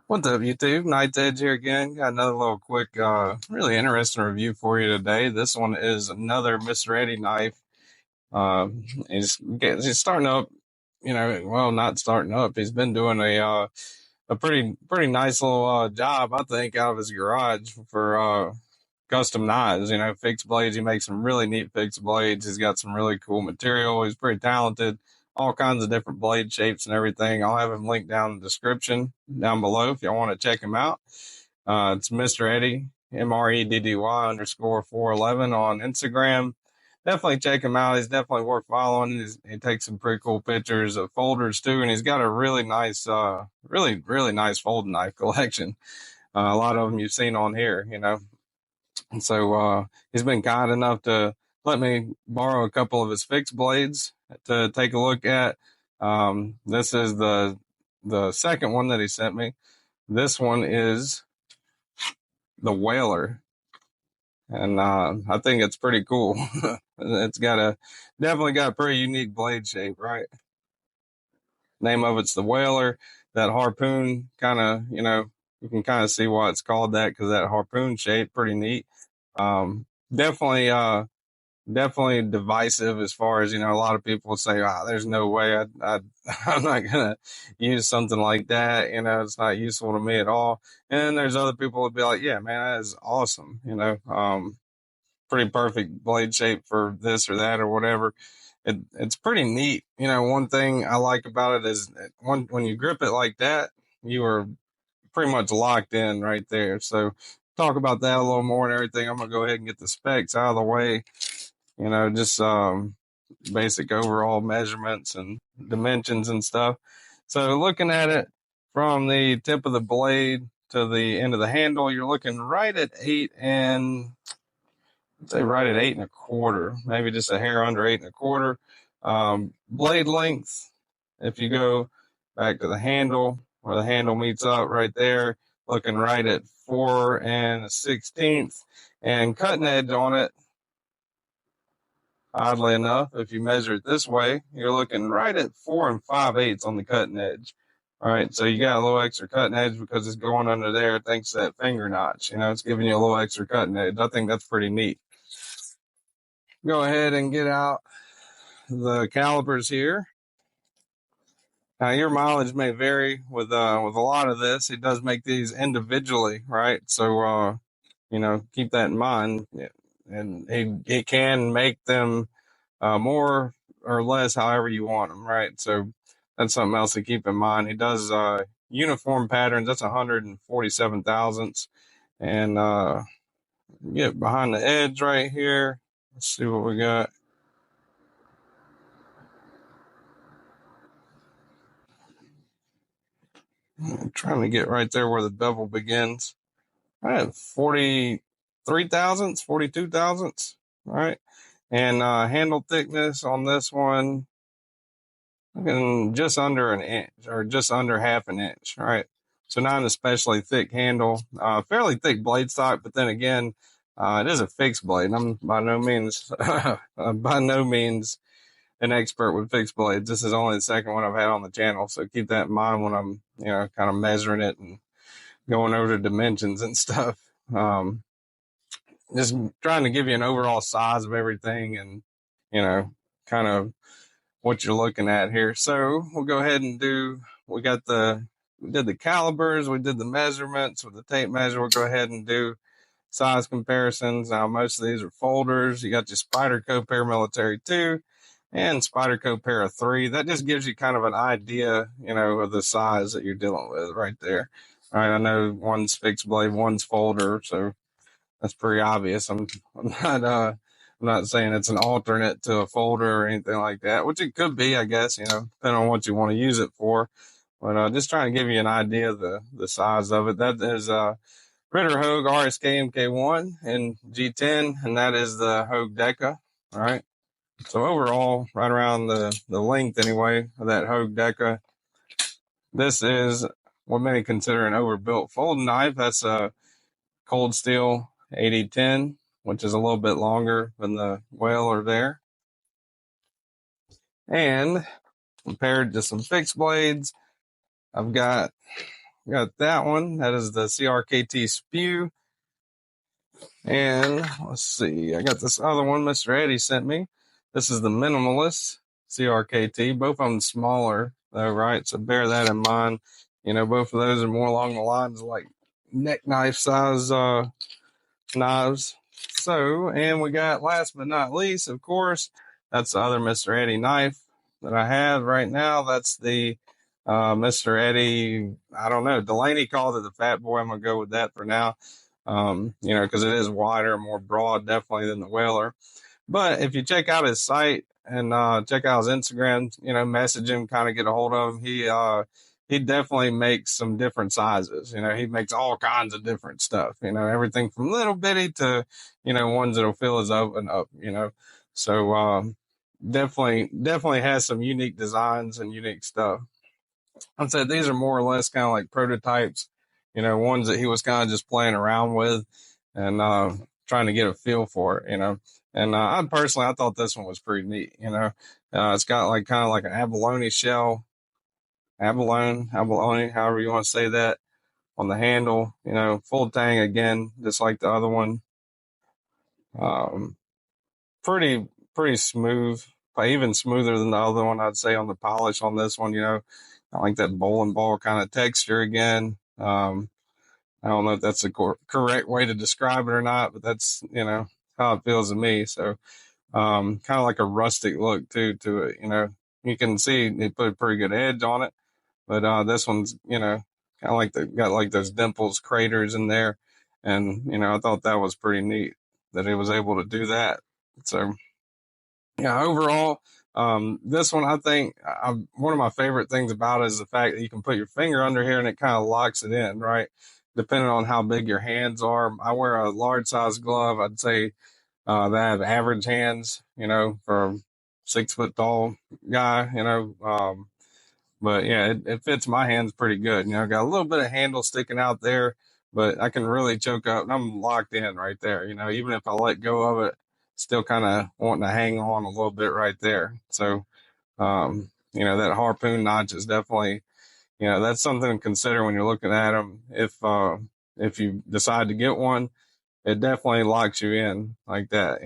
What's up, YouTube? Night's Edge here again. Got another little quick, really interesting review for you today. This one is another Mr. Eddie knife. Uh, he's starting up, well, not starting up. He's been doing a pretty nice little job, I think, out of his garage for custom knives. Fixed blades. He makes some really neat fixed blades. He's got some really cool material. He's pretty talented. All kinds of different blade shapes and everything. I'll have him linked down in the description down below if y'all want to check him out. It's Mr. Eddie, MEDDY_411 on Instagram. Definitely check him out. He's definitely worth following. He takes some pretty cool pictures of folders too, and he's got a really nice, really nice folding knife collection. A lot of them you've seen on here. And so he's been kind enough to let me borrow a couple of his fixed blades to take a look at. This is the second one that he sent me. This one is the Whaler, and I think it's pretty cool. It's definitely got a pretty unique blade shape, right? Name of it's the Whaler. That harpoon kind of, you can kind of see why it's called that, because that harpoon shape, pretty neat. Definitely, definitely divisive as far as, a lot of people say, there's no way I'm not going to use something like that. It's not useful to me at all. And there's other people that be like, yeah, man, that is awesome. Pretty perfect blade shape for this or that or whatever. It's pretty neat. One thing I like about it is when you grip it like that, you are pretty much locked in right there. So talk about that a little more and everything. I'm gonna go ahead and get the specs out of the way. Just basic overall measurements and dimensions and stuff. So looking at it from the tip of the blade to the end of the handle, you're looking right at right at 8 1/4, maybe just a hair under 8 1/4. Blade length, if you go back to the handle where the handle meets up right there, looking right at 4 1/16, and cutting edge on it. Oddly enough, if you measure it this way, you're looking right at 4 5/8 on the cutting edge. All right, so you got a little extra cutting edge because it's going under there thanks to that finger notch. It's giving you a little extra cutting edge. I think that's pretty neat. Go ahead and get out the calipers here. Now, your mileage may vary with a lot of this. He does make these individually, right? So, keep that in mind. And he can make them more or less however you want them, right? So that's something else to keep in mind. He does uniform patterns. That's 147 thousandths. And get behind the edge right here. Let's see what we got. I'm trying to get right there where the bevel begins. I have 43 thousandths, 42 thousandths, right? And handle thickness on this one, just under an inch or just under half an inch, right? So not an especially thick handle, fairly thick blade stock, but then again, it is a fixed blade. I'm by no means, by no means an expert with fixed blades. This is only the second one I've had on the channel, so keep that in mind when I'm, kind of measuring it and going over the dimensions and stuff. Just trying to give you an overall size of everything and, kind of what you're looking at here. So we'll go ahead and we did the calibers, we did the measurements with the tape measure. We'll go ahead and do size comparisons. Now, most of these are folders. You got your Spyderco Paramilitary 2 and Spyderco Para 3. That just gives you kind of an idea, of the size that you're dealing with right there. All right, I know one's fixed blade, one's folder, so that's pretty obvious. I'm not saying it's an alternate to a folder or anything like that, which it could be, I guess, depending on what you want to use it for. But just trying to give you an idea of the size of it. That is Ritter Hogue RSK MK1 and G10, and that is the Hogue Deca. All right. So overall, right around the length anyway of that Hogue Deca, this is what many consider an overbuilt folding knife. That's a cold steel 8010, which is a little bit longer than the Whaler there. And compared to some fixed blades, I've got, got that one. That is the CRKT Spew. And let's see, I got this other one Mr. Eddie sent me. This is the Minimalist CRKT. Both of them smaller, though, right? So bear that in mind. Both of those are more along the lines of like neck knife size knives. So, and we got last but not least, of course, that's the other Mr. Eddie knife that I have right now. That's the Mr. Eddie, I don't know, Delaney called it the Fat Boy. I'm going to go with that for now. Because it is wider, more broad, definitely than the Whaler. But if you check out his site and check out his Instagram, message him, kind of get a hold of him. He definitely makes some different sizes. He makes all kinds of different stuff. Everything from little bitty to ones that'll fill his oven up. So definitely has some unique designs and unique stuff. I'd say these are more or less kind of like prototypes, ones that he was kind of just playing around with and trying to get a feel for it. And I thought this one was pretty neat. It's got like kind of like an abalone shell, abalone, however you want to say that, on the handle. Full tang again, just like the other one. Um, pretty smooth, even smoother than the other one. I'd say on the polish on this one. I like that bowling ball kind of texture again. I don't know if that's the correct way to describe it or not, but that's, how it feels to me. So, kind of like a rustic look too to it. You can see they put a pretty good edge on it, but, this one's, kind of like got like those dimples, craters in there. And, I thought that was pretty neat that it was able to do that. So, yeah, overall, this one, I think one of my favorite things about it is the fact that you can put your finger under here and it kind of locks it in, right? Depending on how big your hands are. I wear a large size glove. I'd say that I have average hands, for a 6 foot tall guy, but yeah, it fits my hands pretty good. Got a little bit of handle sticking out there, but I can really choke up and I'm locked in right there. Even if I let go of it, still kind of wanting to hang on a little bit right there. So, that harpoon notch is definitely, that's something to consider when you're looking at them. If you decide to get one, it definitely locks you in like that.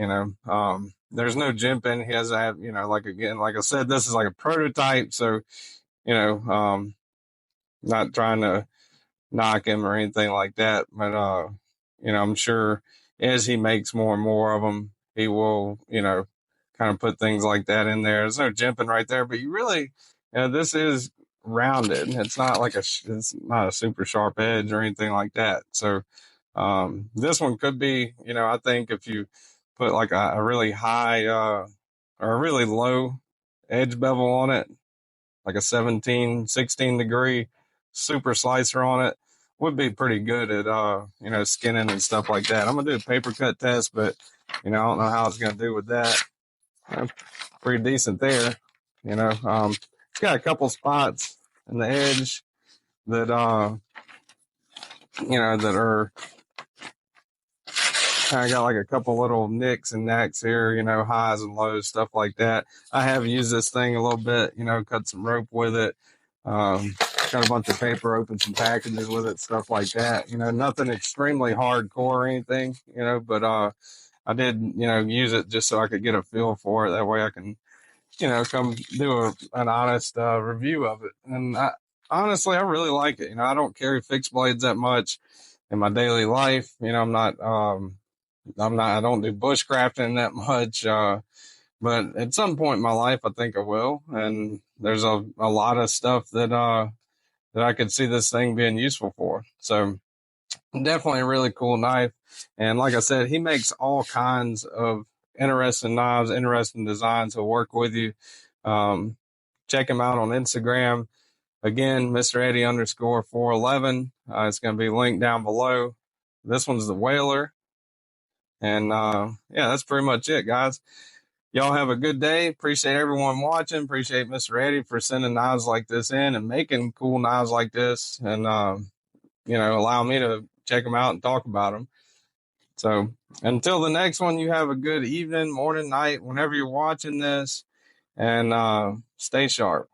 There's no jimping. He has to have, like I said, this is like a prototype. So, not trying to knock him or anything like that. But, I'm sure as he makes more and more of them, he will, kind of put things like that in there. There's no jimping right there, but you really, this is rounded. It's not like it's not a super sharp edge or anything like that. So, this one could be, I think if you put like a really high, or a really low edge bevel on it, like a 17, 16 degree super slicer on it, would be pretty good at, skinning and stuff like that. I'm going to do a paper cut test, but, I don't know how it's going to do with that. Pretty decent there, it's got a couple spots in the edge that, that are kind of got like a couple little nicks and knacks here, highs and lows, stuff like that. I have used this thing a little bit, cut some rope with it. Got a bunch of paper, opened some packages with it, stuff like that. Nothing extremely hardcore or anything, but I did, use it just so I could get a feel for it. That way I can, come do an honest review of it. And honestly, I really like it. I don't carry fixed blades that much in my daily life. I don't do bushcrafting that much. But at some point in my life, I think I will. And there's a lot of stuff that I could see this thing being useful for. So definitely a really cool knife. And like I said, he makes all kinds of interesting knives, interesting designs. He'll work with you. Check him out on Instagram. Again, Mr. Eddie _411. It's going to be linked down below. This one's the Whaler. And yeah, that's pretty much it, guys. Y'all have a good day. Appreciate everyone watching. Appreciate Mr. Eddie for sending knives like this in and making cool knives like this, and allow me to check them out and talk about them. So until the next one, you have a good evening, morning, night, whenever you're watching this, and stay sharp.